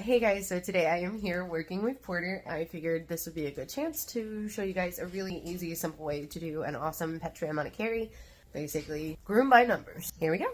Hey guys, so today I am here working with Porter. I figured this would be a good chance to show you guys a really easy, simple way to do an awesome pet trim on a Kerry. Basically, groom by numbers. Here we go.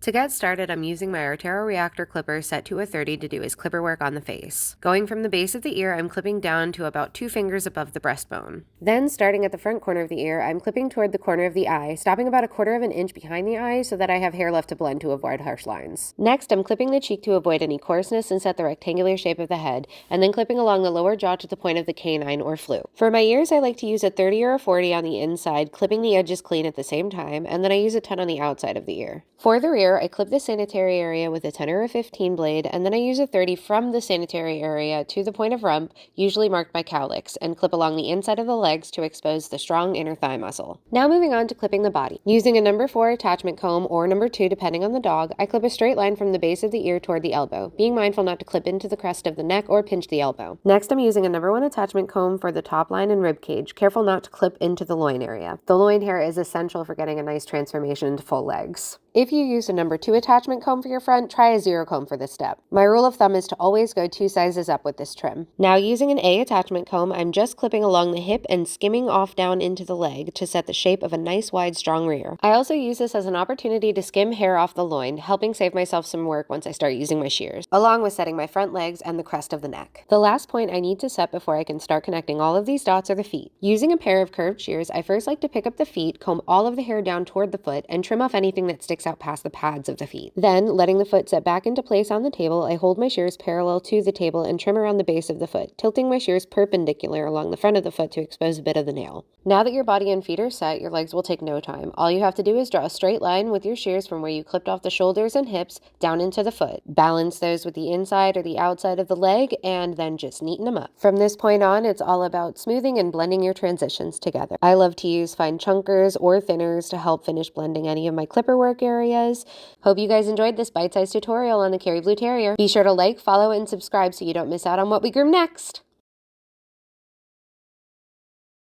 To get started, I'm using my Artero reactor clipper set to a 30 to do his clipper work on the face. Going from the base of the ear, I'm clipping down to about 2 fingers above the breastbone. Then, starting at the front corner of the ear, I'm clipping toward the corner of the eye, stopping about 1/4 of an inch behind the eye so that I have hair left to blend to avoid harsh lines. Next, I'm clipping the cheek to avoid any coarseness and set the rectangular shape of the head, and then clipping along the lower jaw to the point of the canine or flew. For my ears, I like to use a 30 or a 40 on the inside, clipping the edges clean at the same time, and then I use a 10 on the outside of the ear. For the rear, I clip the sanitary area with a 10 or a 15 blade, and then I use a 30 from the sanitary area to the point of rump, usually marked by cowlicks, and clip along the inside of the legs to expose the strong inner thigh muscle. Now moving on to clipping the body. Using a number 4 attachment comb or number 2 depending on the dog, I clip a straight line from the base of the ear toward the elbow, being mindful not to clip into the crest of the neck or pinch the elbow. Next, I'm using a number 1 attachment comb for the top line and rib cage, careful not to clip into the loin area. The loin hair is essential for getting a nice transformation into full legs. If you use a number 2 attachment comb for your front, try a 0 comb for this step. My rule of thumb is to always go 2 sizes up with this trim. Now using an A attachment comb, I'm just clipping along the hip and skimming off down into the leg to set the shape of a nice wide strong rear. I also use this as an opportunity to skim hair off the loin, helping save myself some work once I start using my shears, along with setting my front legs and the crest of the neck. The last point I need to set before I can start connecting all of these dots are the feet. Using a pair of curved shears, I first like to pick up the feet, comb all of the hair down toward the foot, and trim off anything that sticks out past the pads of the feet. Then, letting the foot set back into place on the table, I hold my shears parallel to the table and trim around the base of the foot, tilting my shears perpendicular along the front of the foot to expose a bit of the nail. Now that your body and feet are set, your legs will take no time. All you have to do is draw a straight line with your shears from where you clipped off the shoulders and hips down into the foot. Balance those with the inside or the outside of the leg, and then just neaten them up. From this point on, it's all about smoothing and blending your transitions together. I love to use fine chunkers or thinners to help finish blending any of my clipper work areas. Hope you guys enjoyed this bite-sized tutorial on the Kerry Blue Terrier. Be sure to like, follow, and subscribe so you don't miss out on what we groom next.